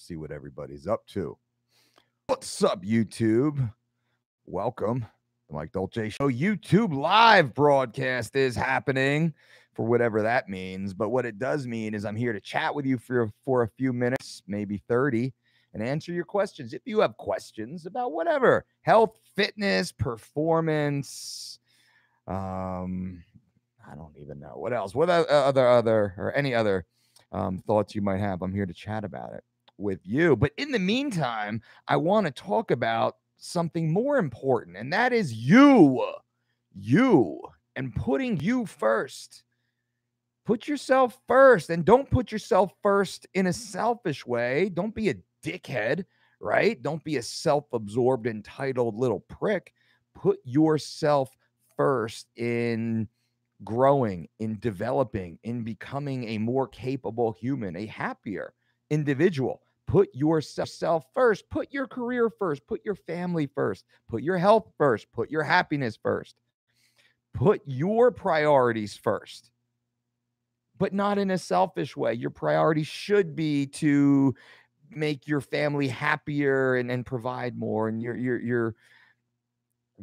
see what everybody's up to. What's up, YouTube? Welcome. The Mike Dolce Show YouTube live broadcast is happening for whatever that means. But what it does mean is I'm here to chat with you for a few minutes, maybe 30, and answer your questions. If you have questions about whatever, health, fitness, performance, I don't even know what else, what other or any other thoughts you might have, I'm here to chat about it with you. But in the meantime, I want to talk about something more important, and that is you, and putting you first. Put yourself first, and don't put yourself first in a selfish way. Don't be a dickhead, right? Don't be a self-absorbed, entitled little prick. Put yourself first in growing, in developing, in becoming a more capable human, a happier individual. Put yourself first. Put your career first. Put your family first. Put your health first. Put your happiness first. Put your priorities first, but not in a selfish way. Your priority should be to make your family happier and provide more, and your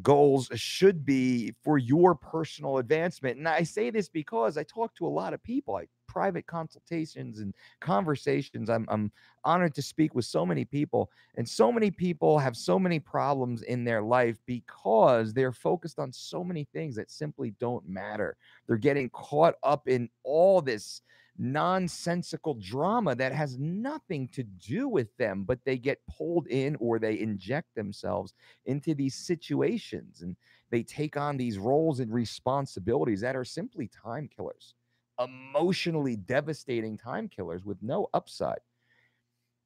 goals should be for your personal advancement. And I say this because I talk to a lot of people, private consultations and conversations. I'm honored to speak with so many people, and so many people have so many problems in their life because they're focused on so many things that simply don't matter. They're getting caught up in all this nonsensical drama that has nothing to do with them, but they get pulled in, or they inject themselves into these situations, and they take on these roles and responsibilities that are simply time killers, emotionally devastating time killers with no upside.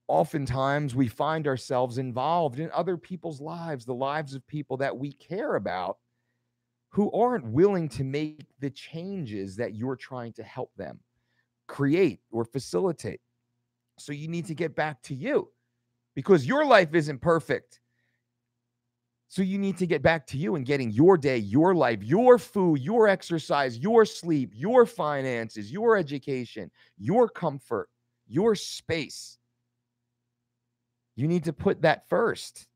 Oftentimes we find ourselves involved in other people's lives, the lives of people that we care about, who aren't willing to make the changes that you're trying to help them create or facilitate. So you need to get back to you, because your life isn't perfect. So you need to get back to you and getting your day, your life, your food, your exercise, your sleep, your finances, your education, your comfort, your space. You need to put that first.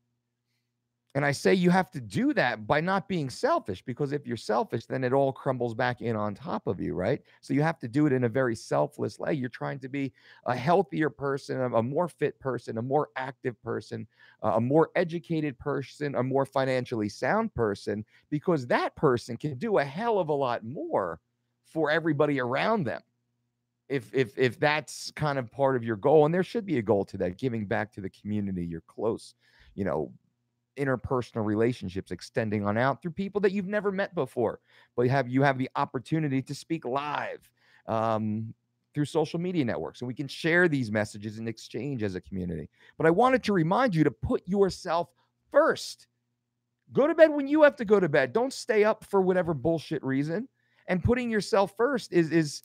And I say you have to do that by not being selfish, because if you're selfish, then it all crumbles back in on top of you, right? So you have to do it in a very selfless way. You're trying to be a healthier person, a more fit person, a more active person, a more educated person, a more financially sound person, because that person can do a hell of a lot more for everybody around them. If that's kind of part of your goal, and there should be a goal to that, giving back to the community, you're close, interpersonal relationships extending on out through people that you've never met before, but you have the opportunity to speak live through social media networks, and we can share these messages and exchange as a community. But I wanted to remind you to put yourself first. Go to bed when you have to go to bed. Don't stay up for whatever bullshit reason. And putting yourself first is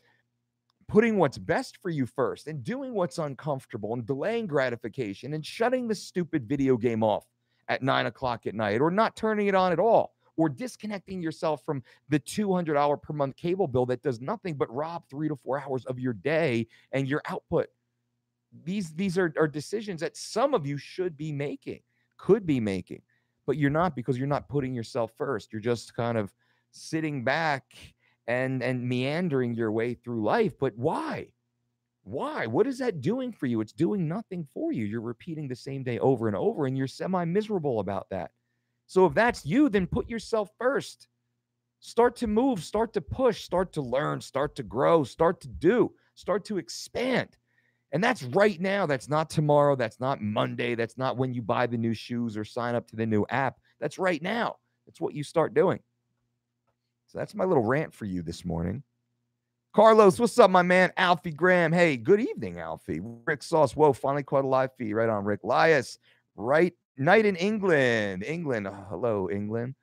putting what's best for you first, and doing what's uncomfortable, and delaying gratification, and shutting the stupid video game off at 9 o'clock at night, or not turning it on at all, or disconnecting yourself from the $200 per month cable bill that does nothing but rob 3 to 4 hours of your day and your output. These are decisions that some of you should be making, could be making, but you're not, because you're not putting yourself first. You're just kind of sitting back and meandering your way through life. But why? What is that doing for you? It's doing nothing for you. You're repeating the same day over and over, and you're semi-miserable about that. So if that's you, then put yourself first. Start to move, start to push, start to learn, start to grow, start to do, start to expand. And that's right now. That's not tomorrow. That's not Monday. That's not when you buy the new shoes or sign up to the new app. That's right now. That's what you start doing. So that's my little rant for you this morning. Carlos, what's up, my man? Alfie Graham. Hey, good evening, Alfie. Rick Sauce. Whoa, finally caught a live feed. Right on, Rick. Lias, right night in England. Oh, hello, England.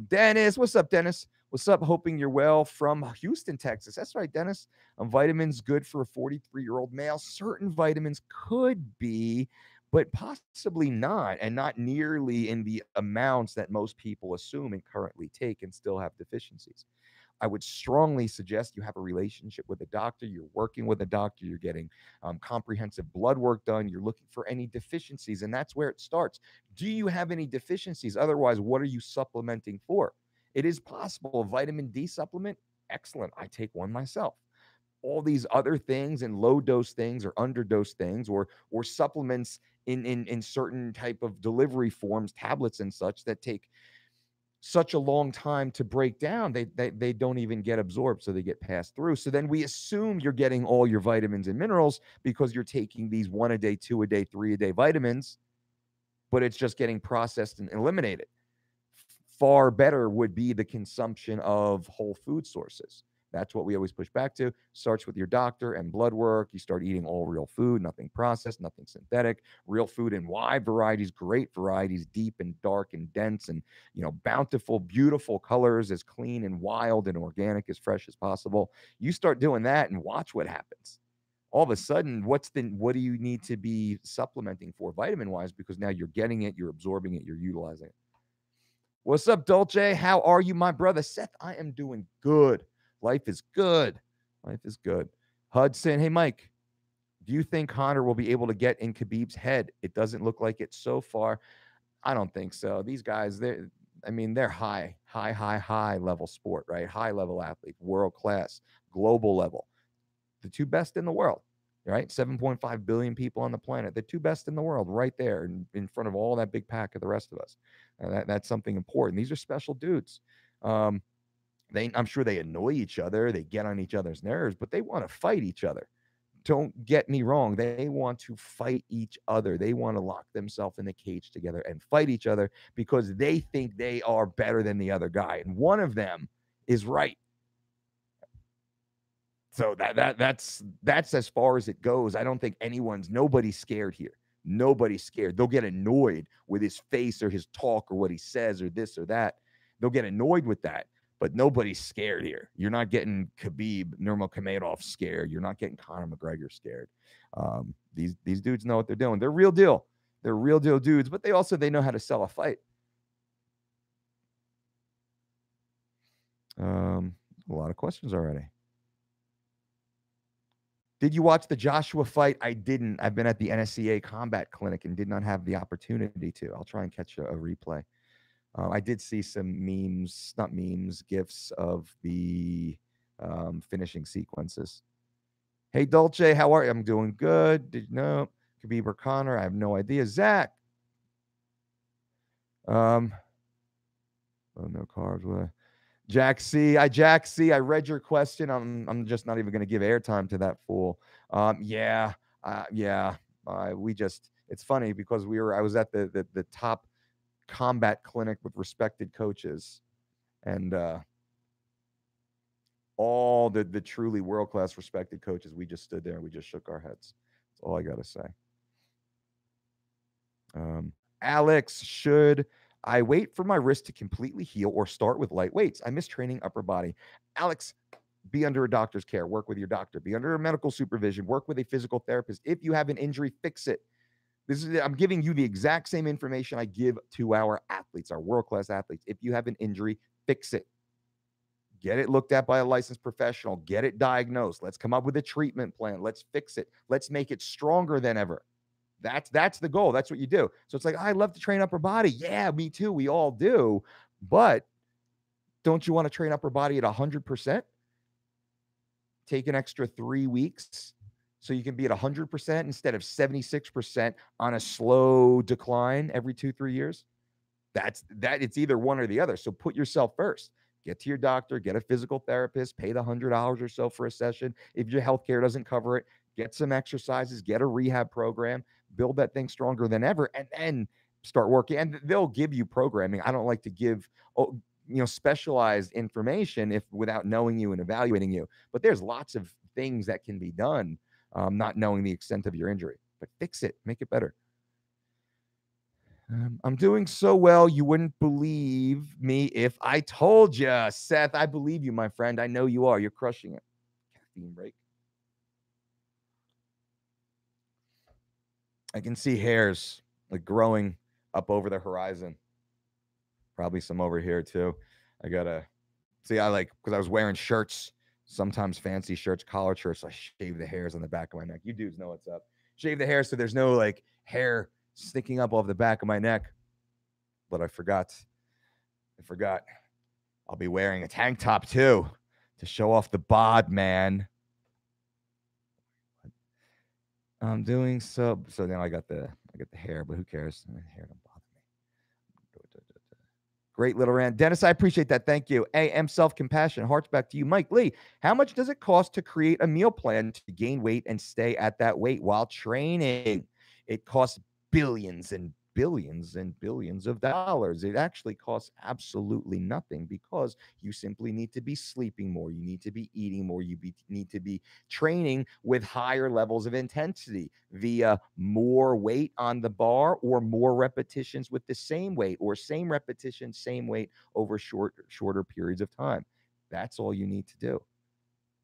Dennis, what's up, Dennis? What's up? Hoping you're well from Houston, Texas. That's right, Dennis. Vitamins good for a 43-year-old male. Certain vitamins could be, but possibly not, and not nearly in the amounts that most people assume and currently take and still have deficiencies. I would strongly suggest you have a relationship with a doctor. You're working with a doctor. You're getting comprehensive blood work done. You're looking for any deficiencies, and that's where it starts. Do you have any deficiencies? Otherwise, what are you supplementing for? It is possible. A vitamin D supplement, excellent. I take one myself. All these other things and low dose things or underdose things or supplements in certain type of delivery forms, tablets and such, that take such a long time to break down, they don't even get absorbed, so they get passed through. So then we assume you're getting all your vitamins and minerals because you're taking these 1 a day, 2 a day, 3 a day vitamins, but it's just getting processed and eliminated. Far better would be the consumption of whole food sources. That's what we always push back to. Starts with your doctor and blood work. You start eating all real food, nothing processed, nothing synthetic, real food in wide varieties, great varieties, deep and dark and dense and, bountiful, beautiful colors, as clean and wild and organic, as fresh as possible. You start doing that and watch what happens. All of a sudden, what do you need to be supplementing for vitamin wise? Because now you're getting it, you're absorbing it, you're utilizing it. What's up, Dolce? How are you, my brother? Seth, I am doing good. Life is good. Life is good. Hudson, hey, Mike, do you think Conor will be able to get in Khabib's head? It doesn't look like it so far. I don't think so. These guys, they're high level sport, right? High level athlete, world class, global level. The two best in the world, right? 7.5 billion people on the planet. The two best in the world right there in front of all that big pack of the rest of us. That's something important. These are special dudes. I'm sure they annoy each other. They get on each other's nerves, but they want to fight each other. Don't get me wrong. They want to fight each other. They want to lock themselves in the cage together and fight each other because they think they are better than the other guy. And one of them is right. So that's as far as it goes. I don't think nobody's scared here. Nobody's scared. They'll get annoyed with his face or his talk or what he says or this or that. They'll get annoyed with that, but nobody's scared here. You're not getting Khabib Nurmagomedov scared. You're not getting Conor McGregor scared. These dudes know what they're doing. They're real deal. They're real deal dudes, but they know how to sell a fight. A lot of questions already. Did you watch the Joshua fight? I didn't. I've been at the NSCA Combat Clinic and did not have the opportunity to. I'll try and catch a replay. I did see some GIFs of the finishing sequences. Hey, Dolce, how are you? I'm doing good. Did you know Khabib or Conor? I have no idea. Zach. Oh, no carbs. What? Jack C, I read your question. I'm just not even going to give airtime to that fool. It's funny because I was at the top combat clinic with respected coaches, and all the truly world-class respected coaches, we just stood there and we just shook our heads. That's all I got to say. Alex, should I wait for my wrist to completely heal or start with light weights? I miss training upper body. Alex, be under a doctor's care. Work with your doctor. Be under a medical supervision. Work with a physical therapist. If you have an injury, fix it. I'm giving you the exact same information I give to our athletes, our world-class athletes. If you have an injury, fix it. Get it looked at by a licensed professional. Get it diagnosed. Let's come up with a treatment plan. Let's fix it. Let's make it stronger than ever. That's the goal. That's what you do. So it's like, I love to train upper body. Yeah, me too. We all do. But don't you want to train upper body at 100%? Take an extra 3 weeks so you can be at 100% instead of 76% on a slow decline every 2-3 years. It's either one or the other. So put yourself first. Get to your doctor, get a physical therapist, pay the $100 or so for a session. If your healthcare doesn't cover it, get some exercises, get a rehab program, build that thing stronger than ever, and then start working. And they'll give you programming. I don't like to give specialized information without knowing you and evaluating you. But there's lots of things that can be done, not knowing the extent of your injury. But fix it, make it better. I'm doing so well, you wouldn't believe me if I told you. Seth, I believe you, my friend. I know you are. You're crushing it. Caffeine break. I can see hairs like growing up over the horizon. Probably some over here too. I gotta See, because I was wearing shirts, sometimes fancy shirts, collar shirts. So I shave the hairs on the back of my neck. You dudes know what's up. Shave the hair so there's no like hair sticking up off the back of my neck. But I forgot. I'll be wearing a tank top too to show off the bod, man. I'm doing so now I got the hair, but who cares? The hair don't bother me. Great little rant. Dennis, I appreciate that. Thank you. AM Self-Compassion. Hearts back to you. Mike Lee, how much does it cost to create a meal plan to gain weight and stay at that weight while training? It costs billions and billions and billions of dollars. It actually costs absolutely nothing because you simply need to be sleeping more. You need to be eating more. Need to be training with higher levels of intensity via more weight on the bar or more repetitions with the same weight or same repetition, same weight over shorter periods of time. That's all you need to do.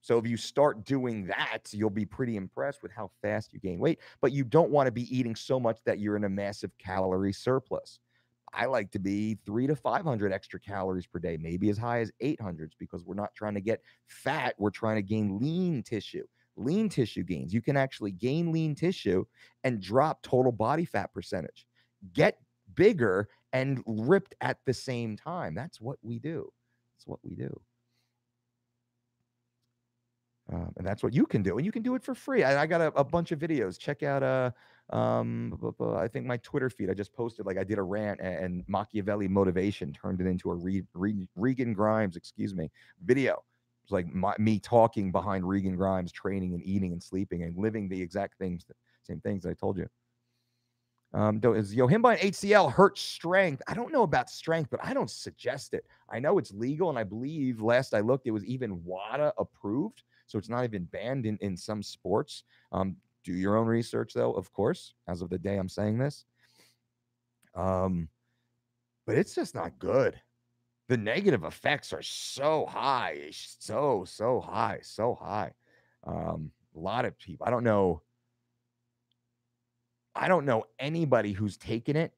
So if you start doing that, you'll be pretty impressed with how fast you gain weight, but you don't want to be eating so much that you're in a massive calorie surplus. I like to be 300 to 500 extra calories per day, maybe as high as 800s, because we're not trying to get fat. We're trying to gain lean tissue gains. You can actually gain lean tissue and drop total body fat percentage, get bigger and ripped at the same time. That's what we do. And that's what you can do. And you can do it for free. I got a bunch of videos. Check out, I think my Twitter feed, I just posted, like I did a rant and Machiavelli motivation turned it into a Regan Grimes, video. It's like me talking behind Regan Grimes, training and eating and sleeping and living the exact same things that I told you. Is Yohimba and HCL hurt strength? I don't know about strength, but I don't suggest it. I know it's legal, and I believe last I looked, it was even WADA approved, so it's not even banned in some sports. Do your own research, though, of course, as of the day I'm saying this. But it's just not good. The negative effects are so high, so high. A lot of people, I don't know anybody who's taken it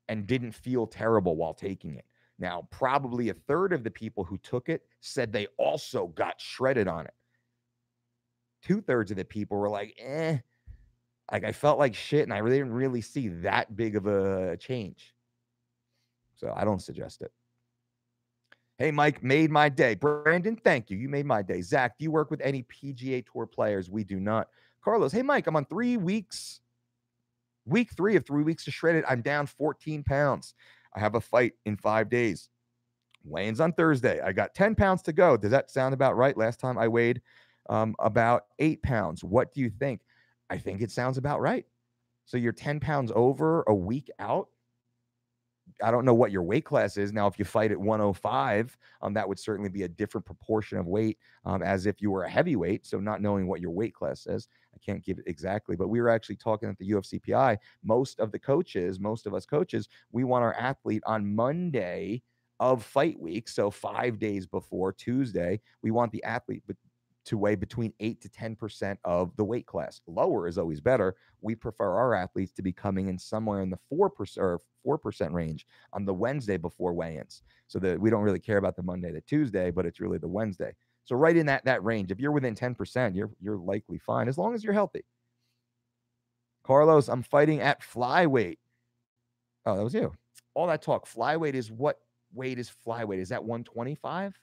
and didn't feel terrible while taking it. Now, probably a third of the people who took it said they also got shredded on it. 2/3 of the people were like, like I felt like shit and I really didn't really see that big of a change. So I don't suggest it. Hey, Mike, made my day. Brandon, thank you. You made my day. Zach, do you work with any PGA Tour players? We do not. Carlos, hey, Mike, I'm on 3 weeks. Week 3 of 3 weeks to shredded. I'm down 14 pounds. I have a fight in 5 days. Weigh-ins on Thursday. I got 10 pounds to go. Does that sound about right? Last time I weighed about 8 pounds. What do you think? I think it sounds about right. So you're 10 pounds over a week out. I don't know what your weight class is. Now, if you fight at 105, that would certainly be a different proportion of weight as if you were a heavyweight. So not knowing what your weight class is, I can't give it exactly. But we were actually talking at the UFCPI. Most of us coaches, we want our athlete on Monday of fight week. So 5 days before Tuesday, we want the athlete to weigh between 8 to 10% of the weight class. Lower is always better. We prefer our athletes to be coming in somewhere in the 4% range on the Wednesday before weigh-ins, so that we don't really care about the Monday to Tuesday, but it's really the Wednesday. So right in that range, if you're within 10%, you're likely fine as long as you're healthy. Carlos, I'm fighting at flyweight. Oh, that was you. All that talk. Flyweight is what weight is flyweight? Is that 125?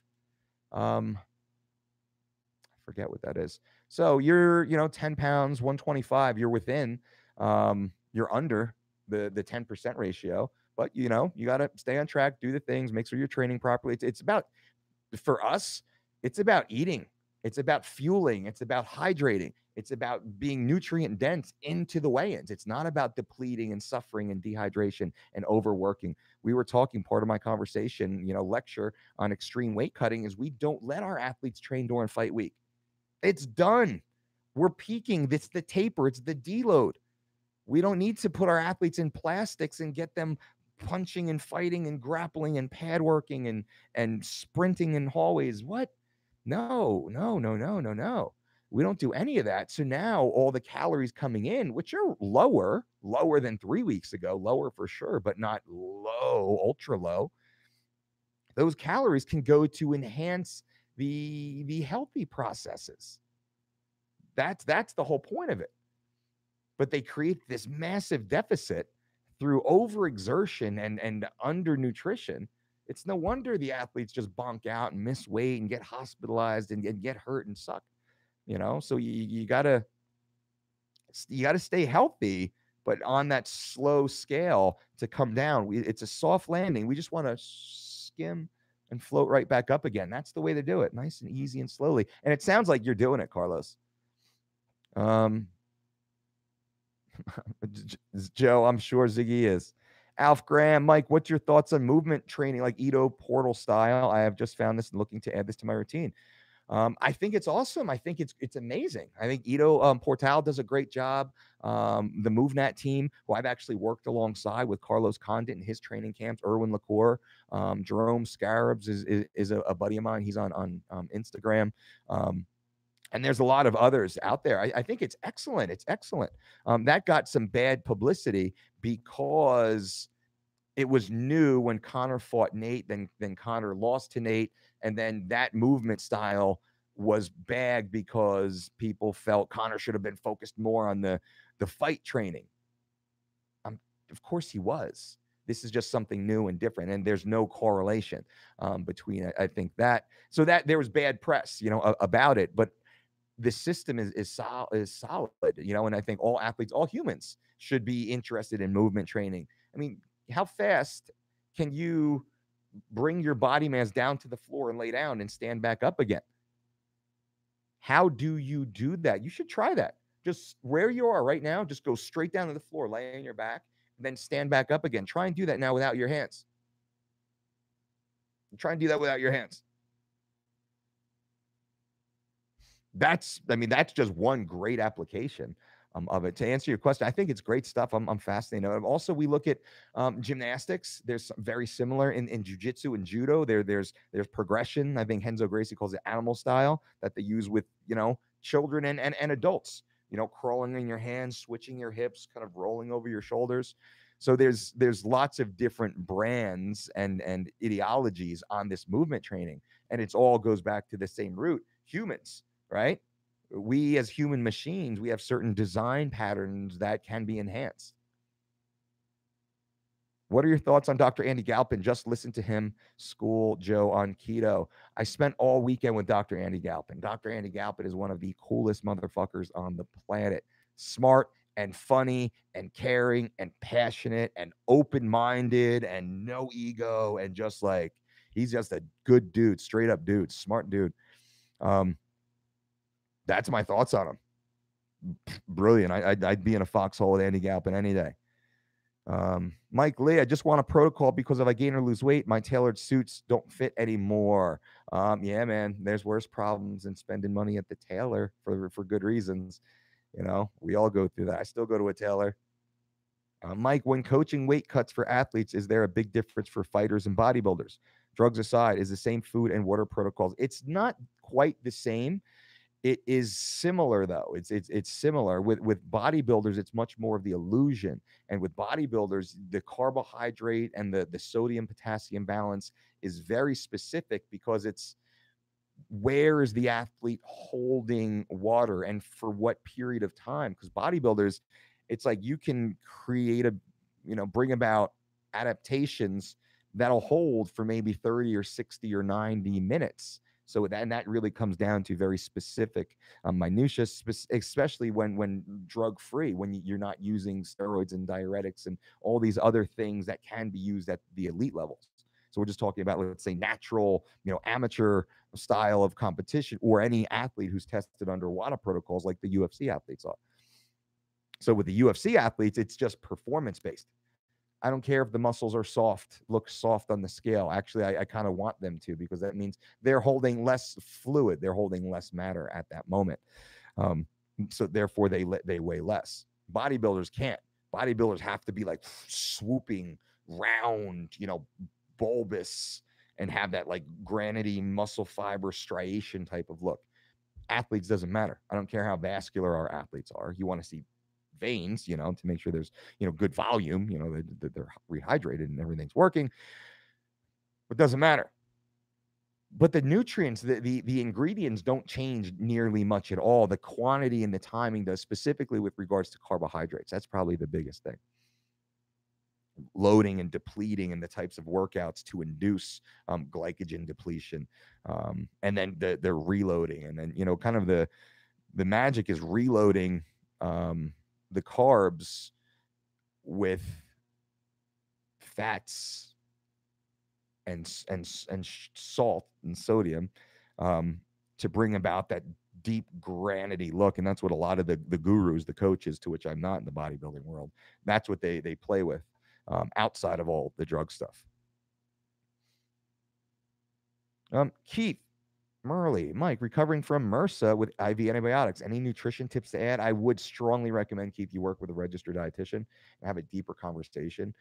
Forget what that is. So you're, 10 pounds, 125, you're within, you're under the 10% ratio, but you got to stay on track, do the things, make sure you're training properly. It's about, for us, it's about eating. It's about fueling. It's about hydrating. It's about being nutrient dense into the weigh-ins. It's not about depleting and suffering and dehydration and overworking. We were talking, part of my conversation, lecture on extreme weight cutting is we don't let our athletes train during fight week. It's done. We're peaking. It's the taper. It's the deload. We don't need to put our athletes in plastics and get them punching and fighting and grappling and pad working and sprinting in hallways. What? No. We don't do any of that. So now all the calories coming in, which are lower than 3 weeks ago, lower for sure, but not low, ultra low. Those calories can go to enhance the healthy processes. That's the whole point of it. But they create this massive deficit through overexertion and undernutrition. It's no wonder the athletes just bonk out and miss weight and get hospitalized and get hurt and suck. So you gotta stay healthy, but on that slow scale to come down. It's a soft landing. We just want to skim and float right back up again. That's the way to do it, nice and easy and slowly. And it sounds like you're doing it, Carlos. Joe, I'm sure Ziggy is. Alf Graham, Mike, what's your thoughts on movement training like Ito Portal style? I have just found this and looking to add this to my routine. I think it's awesome. I think it's amazing. I think Ito Portal does a great job. The MoveNat team, who I've actually worked alongside with Carlos Condit in his training camps, Erwin LaCour, Jerome Scarabs is a buddy of mine. He's on Instagram. And there's a lot of others out there. I think it's excellent. It's excellent. That got some bad publicity because it was new when Conor fought Nate, then Conor lost to Nate, and then that movement style was bad because people felt Conor should have been focused more on the fight training. Of course he was. This is just something new and different, and there's no correlation between. I think that there was bad press, about it, but the system is solid, and I think all athletes, all humans should be interested in movement training. I mean, how fast can you bring your body mass down to the floor and lay down and stand back up again? How do you do that? You should try that. Just where you are right now, just go straight down to the floor, lay on your back, and then stand back up again. Try and do that now without your hands. Try and do that without your hands. That's just one great application of it. To answer your question, I think it's great stuff. I'm fascinated. Also, we look at gymnastics. There's very similar in jiu-jitsu and judo. There's progression. I think Renzo Gracie calls it animal style that they use with children and adults. Crawling in your hands, switching your hips, kind of rolling over your shoulders. So there's lots of different brands and ideologies on this movement training, and it's all goes back to the same root: humans. Right? We as human machines, we have certain design patterns that can be enhanced. What are your thoughts on Dr. Andy Galpin? Just listen to him school Joe on keto. I spent all weekend with Dr. Andy Galpin. Dr. Andy Galpin is one of the coolest motherfuckers on the planet. Smart and funny and caring and passionate and open-minded and no ego, and just like, he's just a good dude, straight up dude, smart dude. That's my thoughts on him. Brilliant. I'd be in a foxhole with Andy Galpin any day. Mike Lee, I just want a protocol because if I gain or lose weight, my tailored suits don't fit anymore. Yeah, man, there's worse problems than spending money at the tailor for good reasons. We all go through that. I still go to a tailor. Mike, when coaching weight cuts for athletes, is there a big difference for fighters and bodybuilders? Drugs aside, is the same food and water protocols? It's not quite the same. It is similar though. It's similar with bodybuilders. It's much more of the illusion, and with bodybuilders, the carbohydrate and the sodium potassium balance is very specific because it's where is the athlete holding water and for what period of time. Because bodybuilders, it's like you can create bring about adaptations that'll hold for maybe 30 or 60 or 90 minutes. So that really comes down to very specific minutia, especially when drug free, when you're not using steroids and diuretics and all these other things that can be used at the elite levels. So we're just talking about, let's say, natural, amateur style of competition, or any athlete who's tested under WADA protocols like the UFC athletes are. So with the UFC athletes, it's just performance based. I don't care if the muscles are look soft on the scale. Actually, I kind of want them to, because that means they're holding less fluid. They're holding less matter at that moment. So therefore they weigh less. Bodybuilders can't. Bodybuilders have to be like swooping, round, bulbous, and have that like granity muscle fiber striation type of look. Athletes doesn't matter. I don't care how vascular our athletes are. You want to see veins, to make sure there's, good volume, that they're rehydrated and everything's working. But it doesn't matter. But the nutrients, the ingredients don't change nearly much at all. The quantity and the timing does, specifically with regards to carbohydrates. That's probably the biggest thing. Loading and depleting and the types of workouts to induce glycogen depletion, and then the reloading, and then kind of the magic is reloading the carbs with fats and salt and sodium, to bring about that deep granity look. And that's what a lot of the gurus, the coaches, to which I'm not in the bodybuilding world, that's what they play with, outside of all the drug stuff. Keith Murley, Mike, recovering from MRSA with IV antibiotics. Any nutrition tips to add? I would strongly recommend, Keith, you work with a registered dietitian and have a deeper conversation.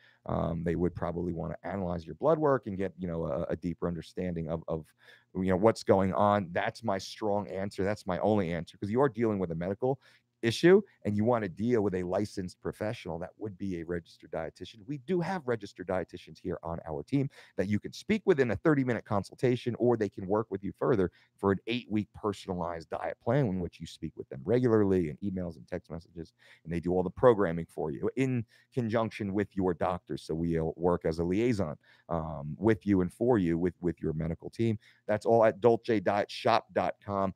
They would probably want to analyze your blood work and get, a deeper understanding of what's going on. That's my strong answer. That's my only answer, because you are dealing with a medical issue and you want to deal with a licensed professional that would be a registered dietitian. We do have registered dietitians here on our team that you can speak with in a 30-minute consultation, or they can work with you further for an 8-week personalized diet plan in which you speak with them regularly in emails and text messages, and they do all the programming for you in conjunction with your doctor. So we'll work as a liaison with you and for you with your medical team. That's all at dolcedietshop.com.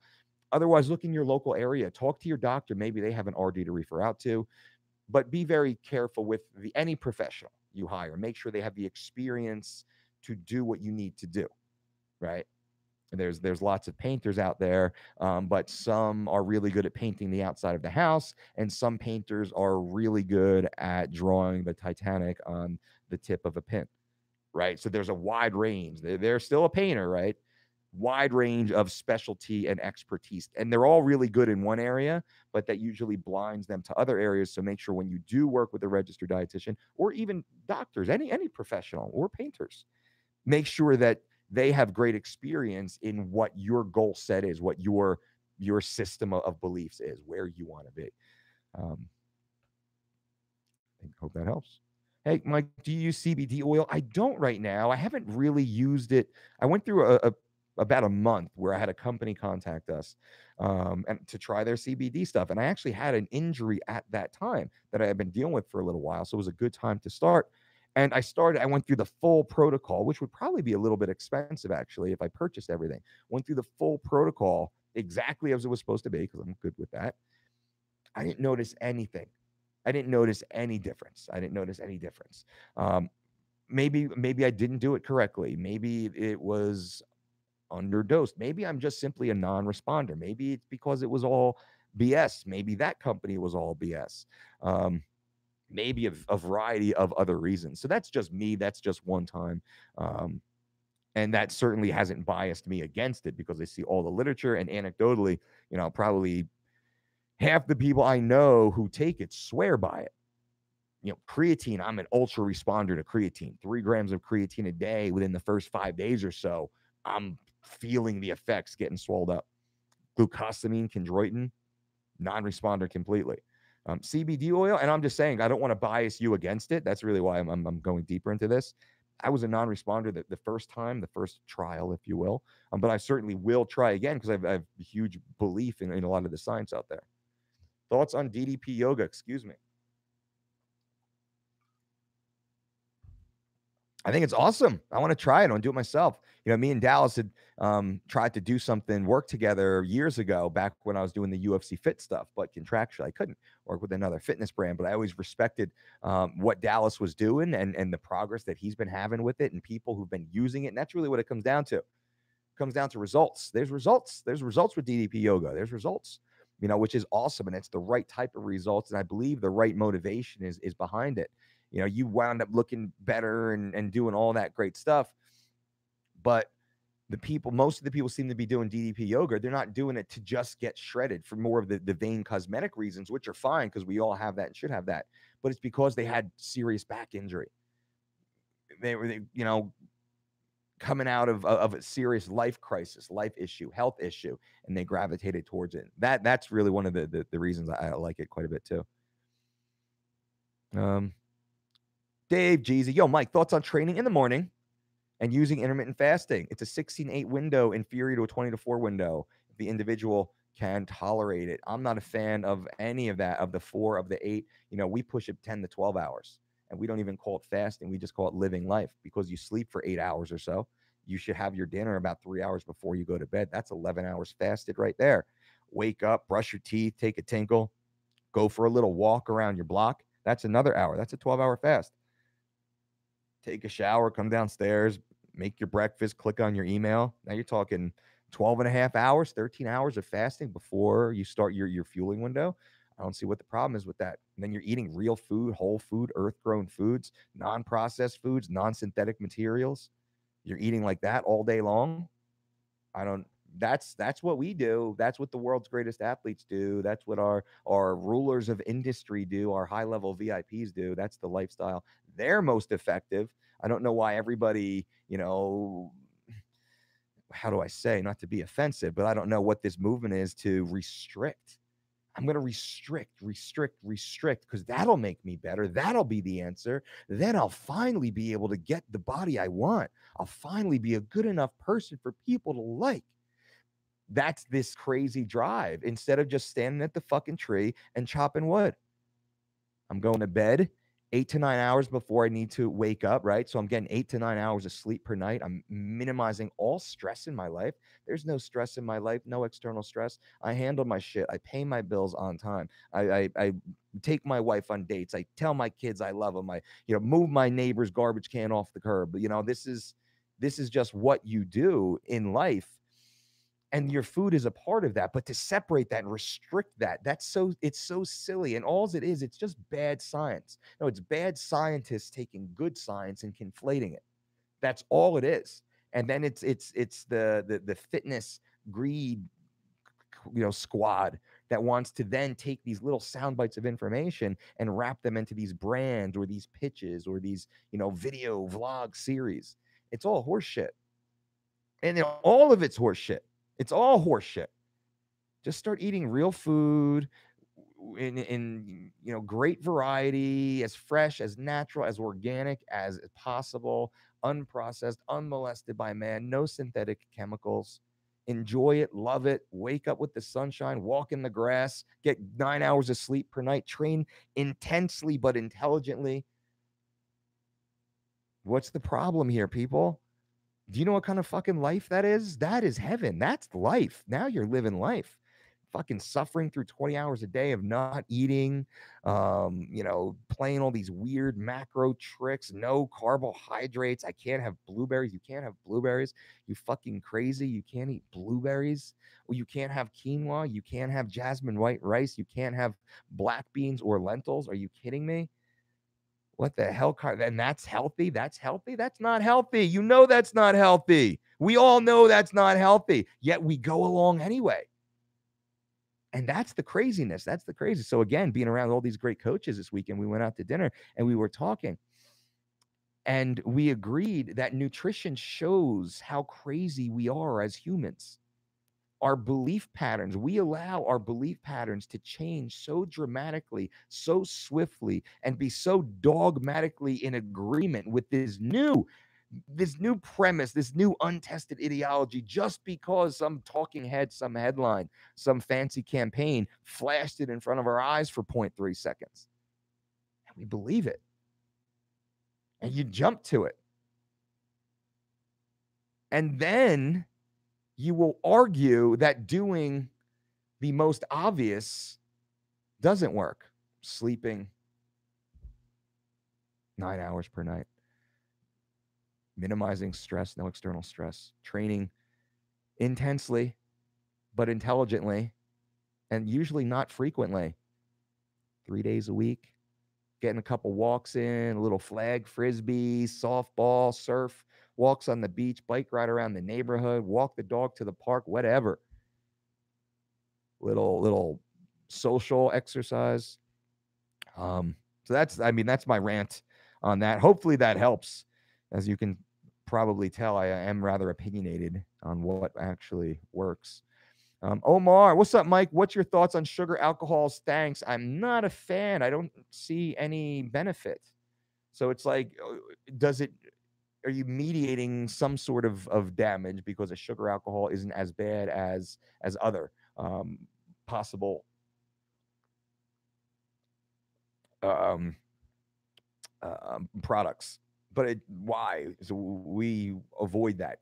Otherwise, look in your local area. Talk to your doctor. Maybe they have an RD to refer out to. But be very careful with any professional you hire. Make sure they have the experience to do what you need to do, right? There's lots of painters out there, but some are really good at painting the outside of the house, and some painters are really good at drawing the Titanic on the tip of a pin, right? So there's a wide range. They're still a painter, right? Wide range of specialty and expertise, and they're all really good in one area, but that usually blinds them to other areas. So make sure when you do work with a registered dietitian, or even doctors, any professional, or painters, make sure that they have great experience in what your goal set is, what your system of beliefs is, where you want to be. I hope that helps. Hey, Mike, do you use CBD oil? I don't right now. I haven't really used it. I went through about a month where I had a company contact us and to try their CBD stuff. And I actually had an injury at that time that I had been dealing with for a little while. So it was a good time to start. And I went through the full protocol, which would probably be a little bit expensive, actually, if I purchased everything. Went through the full protocol exactly as it was supposed to be, because I'm good with that. I didn't notice anything. I didn't notice any difference. Maybe I didn't do it correctly. Maybe it was underdosed. Maybe I'm just simply a non-responder. Maybe it's because it was all BS. Maybe that company was all BS. Maybe a variety of other reasons. So that's just me. That's just one time. And that certainly hasn't biased me against it, because I see all the literature, and anecdotally, probably half the people I know who take it swear by it. Creatine, I'm an ultra responder to creatine. 3 grams of creatine a day within the first 5 days or so, I'm feeling the effects getting swelled up. Glucosamine, chondroitin, non-responder completely. CBD oil, and I'm just saying, I don't want to bias you against it. That's really why I'm going deeper into this. I was a non-responder the first time, the first trial, if you will. But I certainly will try again, because I have a huge belief in a lot of the science out there. Thoughts on DDP yoga? Excuse me. I think it's awesome. I want to try it. I want to do it myself. Me and Dallas had tried to do something, work together years ago, back when I was doing the UFC fit stuff, but contractually I couldn't work with another fitness brand. But I always respected what Dallas was doing, and the progress that he's been having with it, and people who've been using it. And that's really what it comes down to. It comes down to results. There's results. There's results with DDP yoga. There's results, which is awesome. And it's the right type of results. And I believe the right motivation is behind it. You wound up looking better and doing all that great stuff. But most of the people seem to be doing DDP yoga. They're not doing it to just get shredded, for more of the vain cosmetic reasons, which are fine, because we all have that and should have that. But it's because they had serious back injury. They were, coming out of a serious life crisis, life issue, health issue, and they gravitated towards it. That's really one of the reasons I like it quite a bit too. Dave Jeezy, yo, Mike, thoughts on training in the morning and using intermittent fasting. It's a 16-8 window inferior to a 20-4 window. If the individual can tolerate it. I'm not a fan of any of that, of the 4, of the 8. You know, we push it 10 to 12 hours, and we don't even call it fasting. We just call it living life, because you sleep for 8 hours or so. You should have your dinner about 3 hours before you go to bed. That's 11 hours fasted right there. Wake up, brush your teeth, take a tinkle, go for a little walk around your block. That's another hour. That's a 12-hour fast. Take a shower, come downstairs, make your breakfast, click on your email. Now you're talking 12 and a half hours, 13 hours of fasting before you start your fueling window. I don't see what the problem is with that. And then you're eating real food, whole food, earth-grown foods, non-processed foods, non-synthetic materials. You're eating like that all day long. That's what we do. That's what the world's greatest athletes do. That's what our rulers of industry do. Our high-level VIPs do. That's the lifestyle. They're most effective. I don't know why everybody, how do I say, not to be offensive, but I don't know what this movement is to restrict. I'm going to restrict, because that'll make me better. That'll be the answer. Then I'll finally be able to get the body I want. I'll finally be a good enough person for people to like. That's this crazy drive, instead of just standing at the fucking tree and chopping wood. I'm going to bed 8 to 9 hours before I need to wake up, right? So I'm getting 8 to 9 hours of sleep per night. I'm minimizing all stress in my life. There's no stress in my life, no external stress. I handle my shit. I pay my bills on time. I take my wife on dates. I tell my kids I love them. I move my neighbor's garbage can off the curb. This is just what you do in life. And your food is a part of that, but to separate that and restrict that, it's so silly. And all it is, it's just bad science. No, it's bad scientists taking good science and conflating it. That's all it is. And then it's the fitness greed, squad that wants to then take these little sound bites of information and wrap them into these brands or these pitches or these, video vlog series. It's all horseshit. And all of it's horseshit. It's all horseshit. Just start eating real food in great variety, as fresh, as natural, as organic as possible, unprocessed, unmolested by man, no synthetic chemicals. Enjoy it, love it, wake up with the sunshine, walk in the grass, get 9 hours of sleep per night, train intensely but intelligently. What's the problem here, people? Do you know what kind of fucking life that is? That is heaven. That's life. Now you're living life. Fucking suffering through 20 hours a day of not eating, playing all these weird macro tricks, no carbohydrates. I can't have blueberries. You can't have blueberries. You fucking crazy. You can't eat blueberries. Well, you can't have quinoa. You can't have jasmine white rice. You can't have black beans or lentils. Are you kidding me? What the hell? And that's healthy? That's healthy? That's not healthy. That's not healthy. We all know that's not healthy, yet we go along anyway. And that's the craziness. That's the crazy. So again, being around all these great coaches this weekend, we went out to dinner and we were talking. And we agreed that nutrition shows how crazy we are as humans. Our belief patterns, we allow our belief patterns to change so dramatically, so swiftly, and be so dogmatically in agreement with this new premise, this new untested ideology, just because some talking head, some headline, some fancy campaign flashed it in front of our eyes for 0.3 seconds. And we believe it. And you jump to it. And then you will argue that doing the most obvious doesn't work. Sleeping 9 hours per night, minimizing stress, no external stress, training intensely but intelligently, and usually not frequently. 3 days a week, getting a couple walks in, a little flag frisbee, softball, surf, walks on the beach, bike ride around the neighborhood, walk the dog to the park, whatever. Little social exercise. So that's my rant on that. Hopefully that helps. As you can probably tell, I am rather opinionated on what actually works. Omar, what's up, Mike? What's your thoughts on sugar, alcohols? Thanks. I'm not a fan. I don't see any benefit. So it's like, does it are you mediating some sort of damage because a sugar alcohol isn't as bad as other possible um, products? But why? So we avoid that.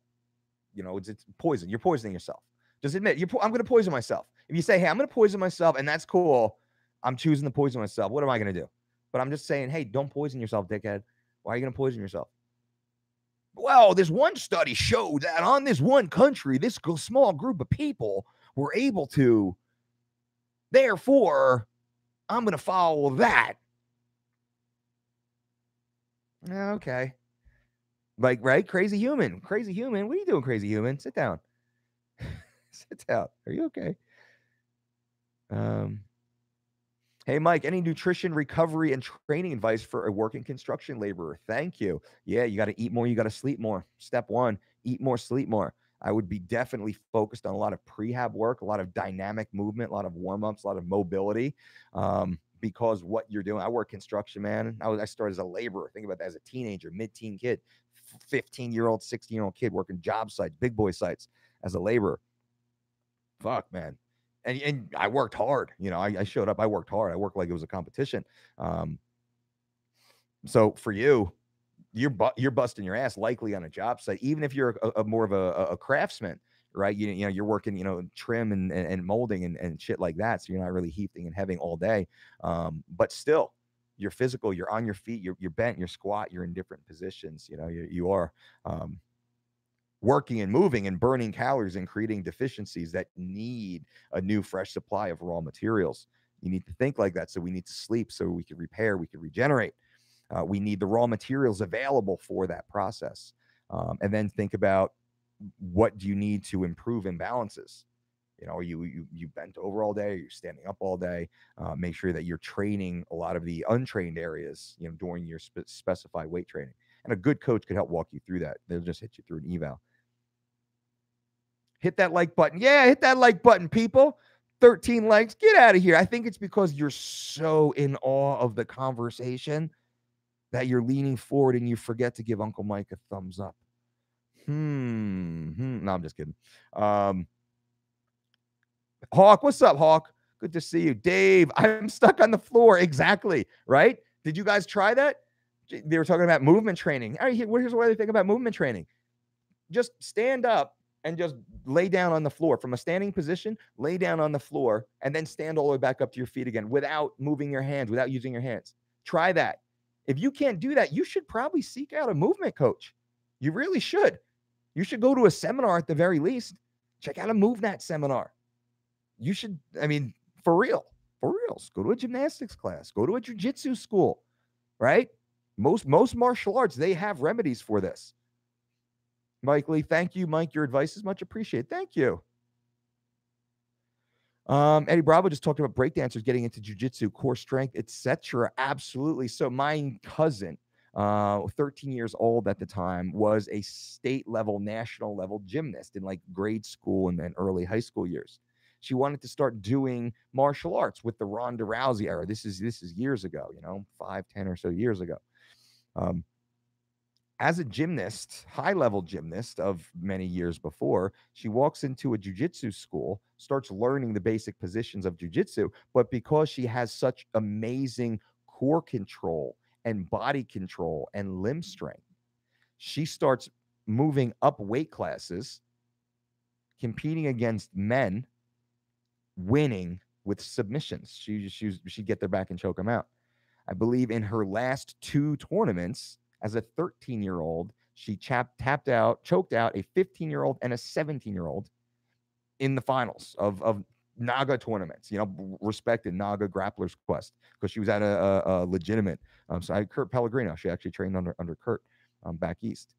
It's poison. You're poisoning yourself. Just admit I'm going to poison myself. If you say, "Hey, I'm going to poison myself," and that's cool, I'm choosing to poison myself. What am I going to do? But I'm just saying, hey, don't poison yourself, dickhead. Why are you going to poison yourself? Well, this one study showed that on this one country, this small group of people were able to. Therefore, I'm going to follow that. Okay. Like, right? Crazy human. Crazy human. What are you doing, crazy human? Sit down. Sit down. Are you okay? Hey, Mike, any nutrition, recovery, and training advice for a working construction laborer? Thank you. Yeah, you got to eat more. You got to sleep more. Step one, eat more, sleep more. I would be definitely focused on a lot of prehab work, a lot of dynamic movement, a lot of warm-ups, a lot of mobility. Because what you're doing, I work construction, man. I started as a laborer. Think about that as a teenager, mid-teen kid, 15-year-old, 16-year-old kid working job sites, big boy sites as a laborer. Fuck, man. And I worked hard. I showed up. I worked hard. I worked like it was a competition. So for you, you're busting your ass likely on a job site, even if you're a more of a craftsman, right? You're working, trim and molding and shit like that. So you're not really heaving and heaving all day. But still, you're physical. You're on your feet. You're bent. You're squat. You're in different positions. You are. Working and moving and burning calories and creating deficiencies that need a new fresh supply of raw materials. You need to think like that. So we need to sleep so we can repair, we can regenerate. We need the raw materials available for that process. And then think about, what do you need to improve imbalances? You bent over all day, you're standing up all day. Make sure that you're training a lot of the untrained areas, during your specified weight training. And a good coach could help walk you through that. They'll just hit you through an eval. Hit that like button. Yeah, hit that like button, people. 13 likes. Get out of here. I think it's because you're so in awe of the conversation that you're leaning forward and you forget to give Uncle Mike a thumbs up. No, I'm just kidding. Hawk, what's up, Hawk? Good to see you. Dave, I'm stuck on the floor. Exactly, right? Did you guys try that? They were talking about movement training. All right, here's what I think about movement training. Just stand up and just lay down on the floor from a standing position, lay down on the floor, and then stand all the way back up to your feet again without moving your hands, without using your hands. Try that. If you can't do that, you should probably seek out a movement coach. You really should. You should go to a seminar at the very least. Check out a MoveNat seminar. You should, for reals, go to a gymnastics class, go to a jiu-jitsu school, right? Most martial arts, they have remedies for this. Mike Lee, thank you, Mike. Your advice is much appreciated. Thank you. Eddie Bravo just talked about breakdancers getting into jiu-jitsu, core strength, etc. Absolutely. So my cousin, 13 years old at the time, was a state level, national level gymnast in like grade school and then early high school years. She wanted to start doing martial arts with the Ronda Rousey era. This is years ago, 5, 10 or so years ago. As a gymnast, high-level gymnast of many years before, she walks into a jiu-jitsu school, starts learning the basic positions of jiu-jitsu, but because she has such amazing core control and body control and limb strength, she starts moving up weight classes, competing against men, winning with submissions. She'd get their back and choke them out. I believe in her last 2 tournaments, as a 13-year-old, she choked out a 15-year-old and a 17-year-old in the finals of Naga tournaments, respected Naga Grappler's Quest, because she was at a legitimate. So I had Kurt Pellegrino. She actually trained under Kurt back east.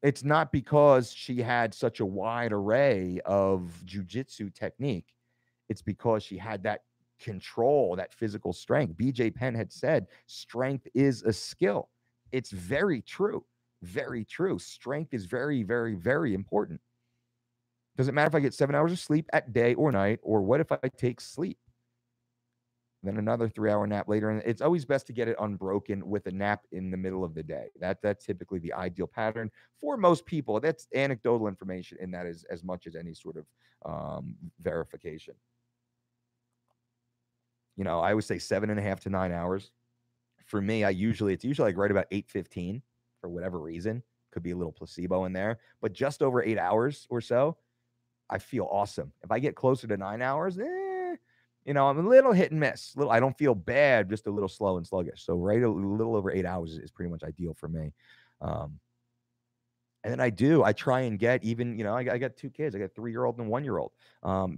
It's not because she had such a wide array of jiu-jitsu technique. It's because she had that control, that physical strength. BJ Penn had said, strength is a skill. It's very true. Very true. Strength is very, very, very important. Doesn't matter if I get 7 hours of sleep at day or night, or what if I take sleep? then another 3-hour nap later. And it's always best to get it unbroken with a nap in the middle of the day. That's typically the ideal pattern for most people. That's anecdotal information, and that is as much as any sort of verification. I always say 7.5 to 9 hours. For me, it's usually like right about 8:15 for whatever reason. Could be a little placebo in there, but just over 8 hours or so, I feel awesome. If I get closer to 9 hours, I'm a little hit and miss. I don't feel bad, just a little slow and sluggish. So right a little over 8 hours is pretty much ideal for me. And then I try and get even, I got 2 kids. I got a 3-year-old and a 1-year-old.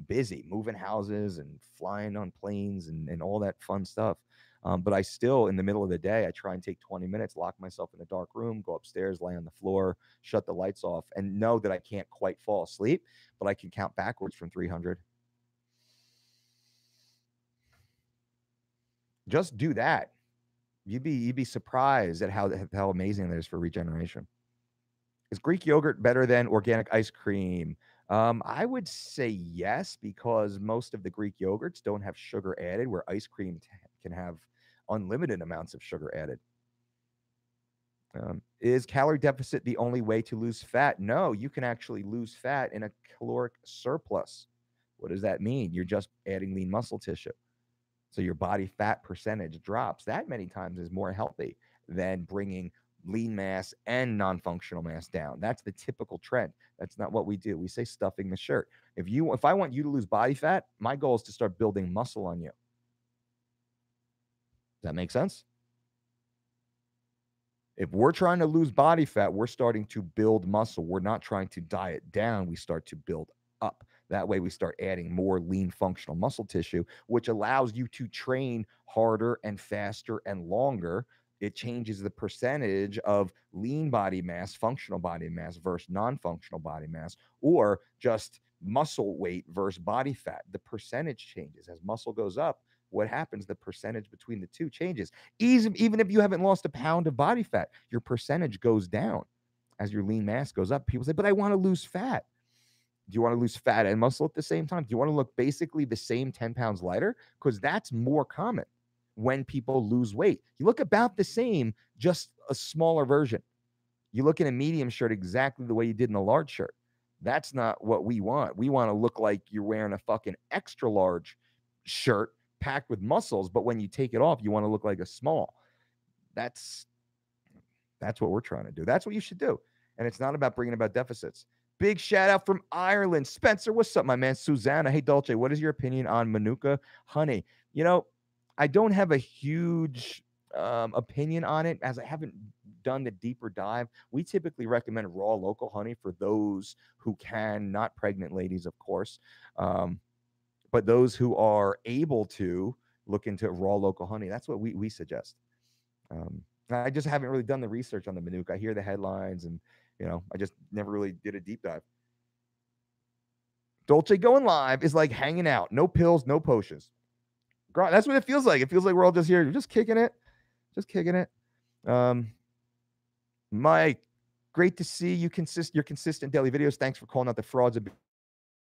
Busy moving houses and flying on planes and all that fun stuff. But I still, in the middle of the day, I try and take 20 minutes, lock myself in a dark room, go upstairs, lay on the floor, shut the lights off, and know that I can't quite fall asleep, but I can count backwards from 300. Just do that. You'd be surprised at how amazing it is for regeneration. Is Greek yogurt better than organic ice cream? I would say yes, because most of the Greek yogurts don't have sugar added, where ice cream can have unlimited amounts of sugar added. Is calorie deficit the only way to lose fat? No, you can actually lose fat in a caloric surplus. What does that mean? You're just adding lean muscle tissue. So your body fat percentage drops. That many times is more healthy than bringing lean mass and non-functional mass down. That's the typical trend. That's not what we do. We say stuffing the shirt. If I want you to lose body fat, my goal is to start building muscle on you. Does that make sense? If we're trying to lose body fat, we're starting to build muscle. We're not trying to diet down. We start to build up. That way we start adding more lean functional muscle tissue, which allows you to train harder and faster and longer. It changes the percentage of lean body mass, functional body mass versus non-functional body mass, or just muscle weight versus body fat. The percentage changes. As muscle goes up, what happens? The percentage between the two changes. Even if you haven't lost a pound of body fat, your percentage goes down as your lean mass goes up. People say, but I want to lose fat. Do you want to lose fat and muscle at the same time? Do you want to look basically the same 10 pounds lighter? Because that's more common when people lose weight. You look about the same, just a smaller version. You look in a medium shirt exactly the way you did in a large shirt. That's not what we want. We want to look like you're wearing a fucking extra large shirt packed with muscles, but when you take it off, you want to look like a small. That's what we're trying to do. That's what you should do. And it's not about bringing about deficits. Big shout out from Ireland. Spencer, what's up, my man? Susanna, hey, Dolce, what is your opinion on Manuka honey? I don't have a huge opinion on it, as I haven't done the deeper dive. We typically recommend raw local honey for those who can, not pregnant ladies, of course, but those who are able to look into raw local honey. That's what we suggest. I just haven't really done the research on the Manuka. I hear the headlines and I just never really did a deep dive. Dolce going live is like hanging out. No pills, no potions. That's what it feels like. It feels like we're all just here, just kicking it. Mike, great to see you your consistent daily videos. Thanks for calling out the frauds of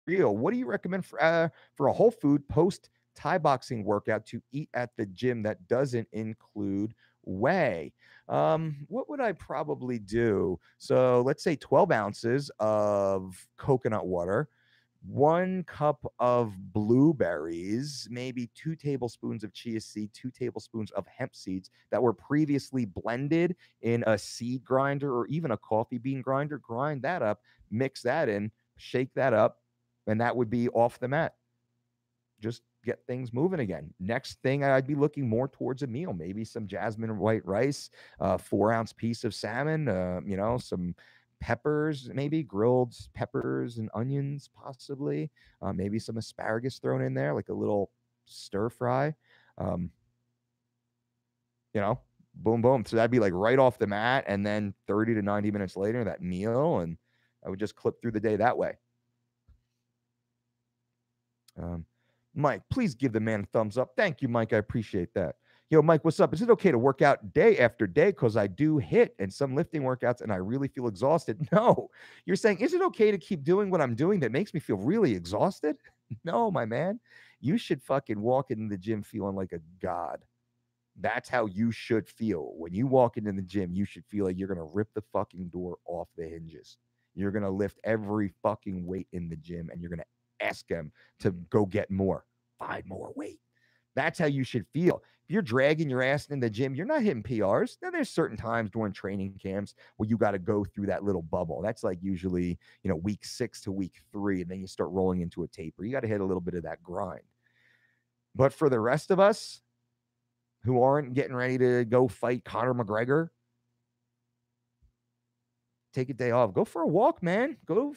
real. What do you recommend for a whole food post Thai boxing workout to eat at the gym that doesn't include whey? What would I probably do? So let's say 12 ounces of coconut water, 1 cup of blueberries, maybe 2 tablespoons of chia seed, 2 tablespoons of hemp seeds that were previously blended in a seed grinder or even a coffee bean grinder. Grind that up, mix that in, shake that up, and that would be off the mat. Just get things moving again. Next thing, I'd be looking more towards a meal, maybe some jasmine white rice, 4-ounce piece of salmon, some peppers, maybe grilled peppers and onions, possibly, maybe some asparagus thrown in there, like a little stir fry, boom, boom. So that'd be like right off the mat. And then 30 to 90 minutes later, that meal. And I would just clip through the day that way. Mike, please give the man a thumbs up. Thank you, Mike. I appreciate that. Yo, Mike, what's up? Is it okay to work out day after day? Because I do HIIT and some lifting workouts and I really feel exhausted. No, you're saying, is it okay to keep doing what I'm doing that makes me feel really exhausted? No, my man. You should fucking walk in the gym feeling like a god. That's how you should feel. When you walk into the gym, you should feel like you're going to rip the fucking door off the hinges. You're going to lift every fucking weight in the gym and you're going to ask them to go get more, find more weight. That's how you should feel. If you're dragging your ass in the gym, you're not hitting PRs. Now, there's certain times during training camps where you got to go through that little bubble. That's like usually, week 6 to week 3, and then you start rolling into a taper. You got to hit a little bit of that grind. But for the rest of us, who aren't getting ready to go fight Conor McGregor, take a day off. Go for a walk, man. Go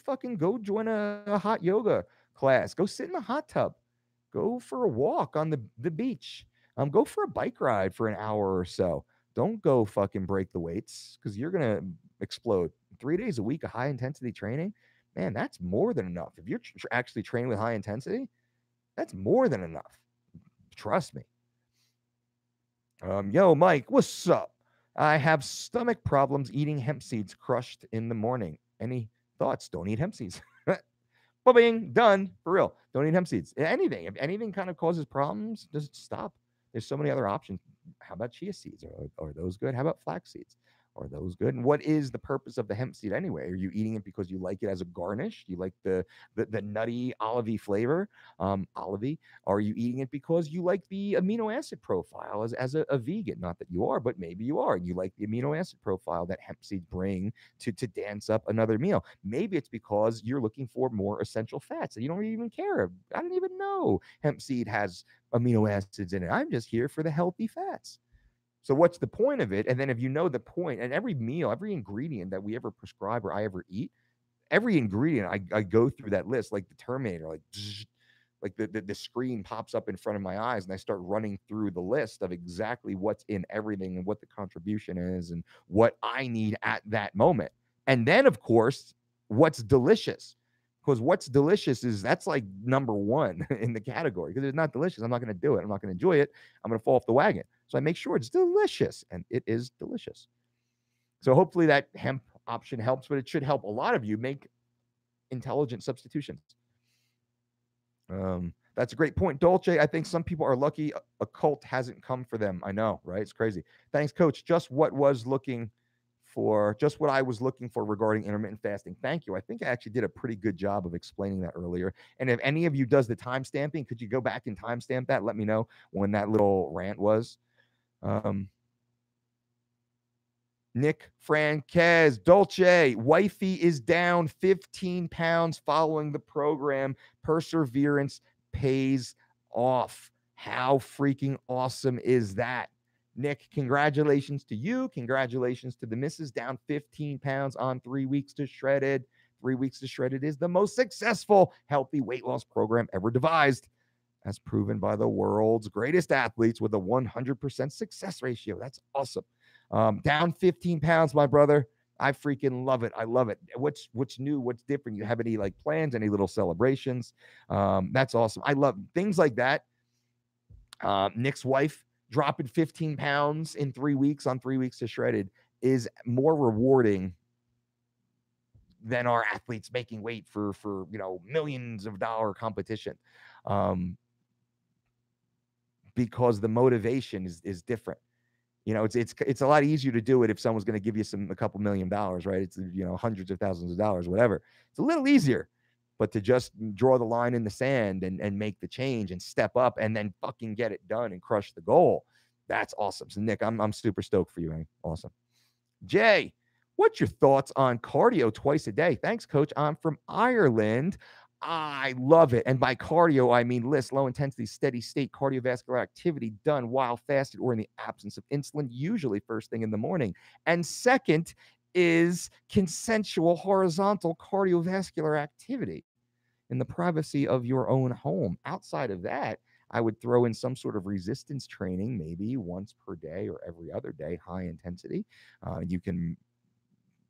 join a hot yoga class. Go sit in the hot tub. Go for a walk on the beach. Go for a bike ride for an hour or so. Don't go fucking break the weights because you're going to explode. 3 days a week of high intensity training, man, that's more than enough. If you're actually training with high intensity, that's more than enough. Trust me. Yo, Mike, what's up? I have stomach problems eating hemp seeds crushed in the morning. Any thoughts? Don't eat hemp seeds. Boing, done. For real. Don't eat hemp seeds. Anything. If anything kind of causes problems, just stop. There's so many other options. How about chia seeds? Are those good? How about flax seeds? Are those good? And what is the purpose of the hemp seed anyway? Are you eating it because you like it as a garnish? You like the nutty olivey flavor, olivey? Are you eating it because you like the amino acid profile as a vegan? Not that you are, but maybe you are. You like the amino acid profile that hemp seeds bring to dance up another meal. Maybe it's because you're looking for more essential fats and you don't even care. I don't even know hemp seed has amino acids in it. I'm just here for the healthy fats. So what's the point of it? And then if you know the point, and every meal, every ingredient that we ever prescribe or I ever eat, every ingredient I go through that list like the Terminator, like the screen pops up in front of my eyes and I start running through the list of exactly what's in everything and what the contribution is and what I need at that moment. And then, of course, what's delicious. Because what's delicious that's like number one in the category. Because it's not delicious, I'm not going to do it. I'm not going to enjoy it. I'm going to fall off the wagon. So I make sure it's delicious, and it is delicious. So hopefully that hemp option helps, but it should help a lot of you make intelligent substitutions. That's a great point, Dolce. I think some people are lucky a cult hasn't come for them. I know, right? It's crazy. Thanks, Coach. Just what I was looking for regarding intermittent fasting. Thank you. I think I actually did a pretty good job of explaining that earlier. And if any of you does the time stamping, could you go back and timestamp that? Let me know when that little rant was. Nick Franquez, Dolce, wifey is down 15 pounds following the program. Perseverance pays off. How freaking awesome is that? Nick, congratulations to you. Congratulations to the missus, down 15 pounds on 3 weeks to Shredded. 3 weeks to Shredded is the most successful healthy weight loss program ever devised, as proven by the world's greatest athletes with a 100% success ratio. That's awesome. Down 15 pounds, my brother. I freaking love it. I love it. What's new? What's different? You have any like plans, any little celebrations? That's awesome. I love things like that. Nick's wife dropping 15 pounds in 3 weeks on 3 weeks to Shredded is more rewarding than our athletes making weight for millions of dollar competition. Because the motivation is different. It's a lot easier to do it if someone's going to give you a couple $1 million, right? It's hundreds of thousands of dollars, whatever. It's a little easier, but to just draw the line in the sand and make the change and step up and then fucking get it done and crush the goal, that's awesome. So Nick, I'm super stoked for you, man. Awesome. Jay, what's your thoughts on cardio twice a day? Thanks, Coach. I'm from Ireland. I love it. And by cardio, I mean low intensity, steady state cardiovascular activity done while fasted or in the absence of insulin, usually first thing in the morning. And second is consensual horizontal cardiovascular activity in the privacy of your own home. Outside of that, I would throw in some sort of resistance training, maybe once per day or every other day, high intensity. You can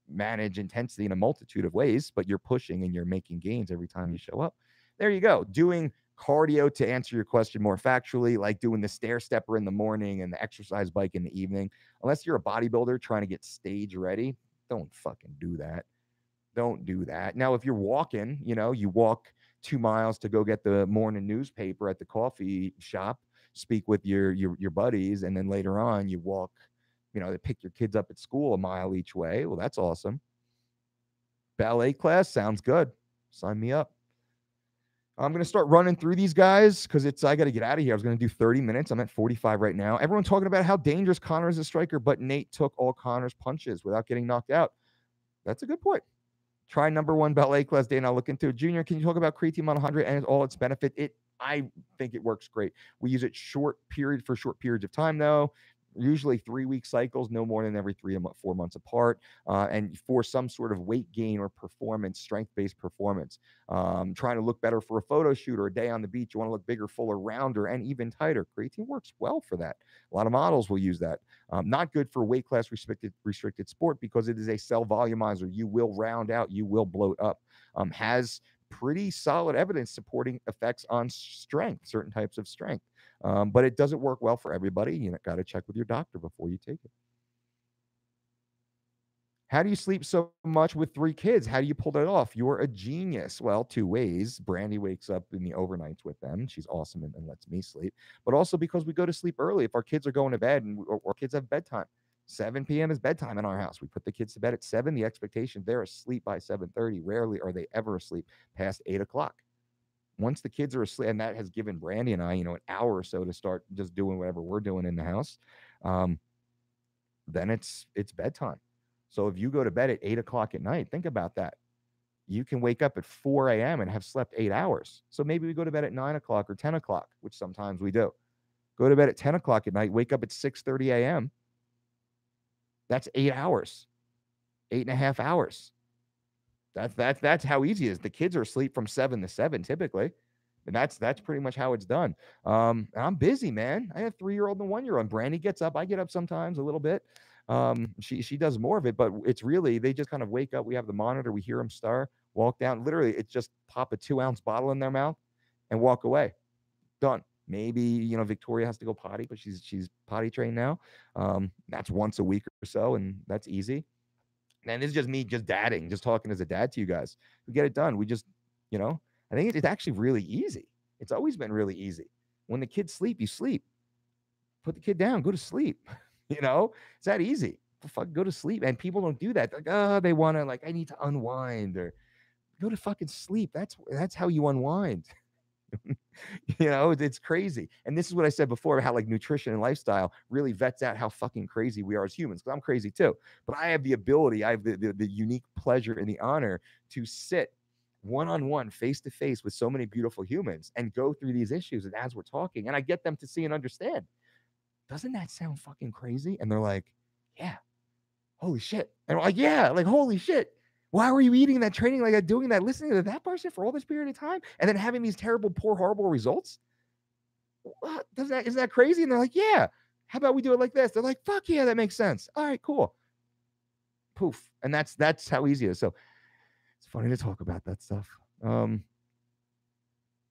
manage intensity in a multitude of ways, but you're pushing and you're making gains every time you show up. There you go. Doing cardio, to answer your question more factually, like doing the stair stepper in the morning and the exercise bike in the evening. Unless you're a bodybuilder trying to get stage ready, don't fucking do that. Don't do that. Now, if you're walking, you walk 2 miles to go get the morning newspaper at the coffee shop, speak with your buddies, and then later on you walk, to pick your kids up at school a mile each way. Well, that's awesome. Ballet class sounds good. Sign me up. I'm going to start running through these guys because I got to get out of here. I was going to do 30 minutes. I'm at 45 right now. Everyone talking about how dangerous Conor is a striker, but Nate took all Conor's punches without getting knocked out. That's a good point. Try number 1 ballet class, Dana. I'll look into it. Junior, can you talk about creatine 100 and all its benefit? I think it works great. We use it for short periods of time, though. Usually 3-week cycles, no more than every 4 months apart, and for some sort of weight gain or performance, strength-based performance. Trying to look better for a photo shoot or a day on the beach. You want to look bigger, fuller, rounder, and even tighter. Creatine works well for that. A lot of models will use that. Not good for weight class restricted sport because it is a cell volumizer. You will round out, you will bloat up. Has pretty solid evidence supporting effects on strength, certain types of strength. But it doesn't work well for everybody. You got to check with your doctor before you take it. How do you sleep so much with 3 kids? How do you pull that off? You're a genius. Well, 2 ways. Brandy wakes up in the overnights with them. She's awesome and lets me sleep. But also because we go to sleep early. If our kids are going to bed or kids have bedtime, 7 p.m. is bedtime in our house. We put the kids to bed at 7. The expectation, they're asleep by 7:30. Rarely are they ever asleep past 8 o'clock. Once the kids are asleep, and that has given Brandy and I, an hour or so to start just doing whatever we're doing in the house, then it's bedtime. So if you go to bed at 8 o'clock at night, think about that. You can wake up at 4 a.m. and have slept 8 hours. So maybe we go to bed at 9 o'clock or 10 o'clock, which sometimes we do. Go to bed at 10 o'clock at night, wake up at 6:30 a.m. That's 8 hours, 8.5 hours. That's how easy it is. The kids are asleep from 7 to 7 typically. And that's pretty much how it's done. And I'm busy, man. I have 3-year-old and 1-year-old. Brandy gets up. I get up sometimes a little bit. She does more of it, but it's really, they just kind of wake up. We have the monitor. We hear them stir, walk down. Literally, it's just pop a 2-ounce bottle in their mouth and walk away. Done. Maybe, Victoria has to go potty, but she's potty trained now. That's once a week or so, and that's easy. And this is just me just dadding, just talking as a dad to you guys. We get it done. We just, I think it's actually really easy. It's always been really easy. When the kids sleep, you sleep. Put the kid down, go to sleep. It's that easy. Fuck, go to sleep. And people don't do that. They're like, oh, they want to, I need to unwind, or go to fucking sleep. That's how you unwind. It's crazy. And this is what I said before, how nutrition and lifestyle really vets out how fucking crazy we are as humans. Because I'm crazy too. But I have the ability, I have the unique pleasure and the honor to sit one-on-one, face-to-face with so many beautiful humans and go through these issues. And as we're talking, and I get them to see and understand, doesn't that sound fucking crazy? And they're like, yeah, holy shit. And I'm like, yeah, holy shit. Why were you eating that, training like that, doing that, listening to that person for all this period of time, and then having these terrible, poor, horrible results? What? Isn't that crazy? And they're like, yeah. How about we do it like this? They're like, fuck yeah, that makes sense. All right, cool. Poof. And that's how easy it is. So it's funny to talk about that stuff.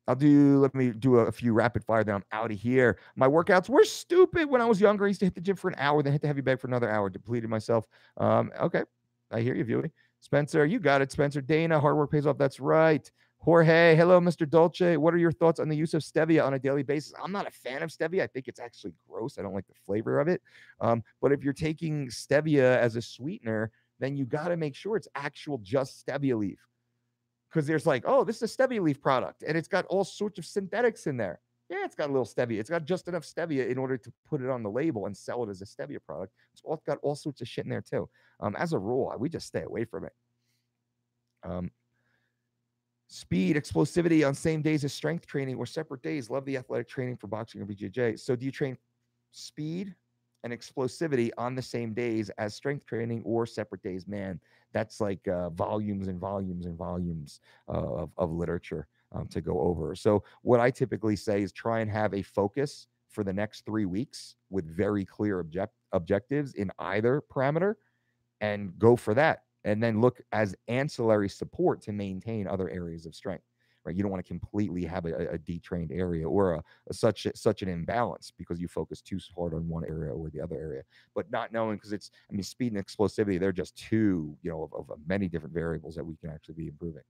Let me do a few rapid fire, then I'm out of here. My workouts were stupid when I was younger. I used to hit the gym for an hour, then hit the heavy bag for another hour, depleted myself. Okay. I hear you, Viewing. Spencer, you got it. Spencer, Dana, hard work pays off. That's right. Jorge, hello, Mr. Dolce. What are your thoughts on the use of stevia on a daily basis? I'm not a fan of stevia. I think it's actually gross. I don't like the flavor of it. But if you're taking stevia as a sweetener, then you got to make sure it's actual just stevia leaf. Because there's this is a stevia leaf product, and it's got all sorts of synthetics in there. Yeah, it's got a little stevia. It's got just enough stevia in order to put it on the label and sell it as a stevia product. It's got all sorts of shit in there too. As a rule, we just stay away from it. Speed, explosivity on same days as strength training or separate days. Love the athletic training for boxing or BJJ. So do you train speed and explosivity on the same days as strength training or separate days? Man, that's volumes and volumes and volumes of literature to go over. So what I typically say is try and have a focus for the next 3 weeks with very clear objectives in either parameter, and go for that. And then look as ancillary support to maintain other areas of strength. Right? You don't want to completely have a detrained area or such an imbalance because you focus too hard on one area or the other area. But not knowing, because speed and explosivity, they're just two, of many different variables that we can actually be improving.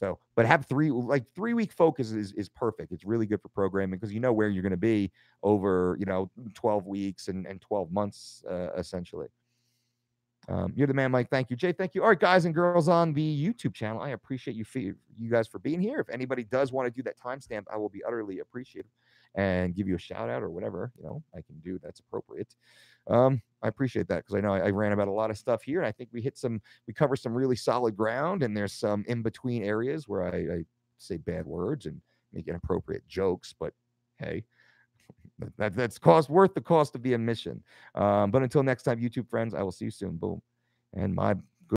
So, but have 3-week focus is perfect. It's really good for programming because you know where you're going to be over 12 weeks and 12 months essentially. You're the man, Mike. Thank you, Jay. Thank you. All right, guys and girls on the YouTube channel, I appreciate you guys for being here. If anybody does want to do that timestamp, I will be utterly appreciative and give you a shout out or whatever I can do that's appropriate. I appreciate that because I know I ran about a lot of stuff here, and I think we cover some really solid ground, and there's some in between areas where I say bad words and make inappropriate jokes, but hey. That's worth the cost of the admission. But until next time, YouTube friends, I will see you soon. Boom. And my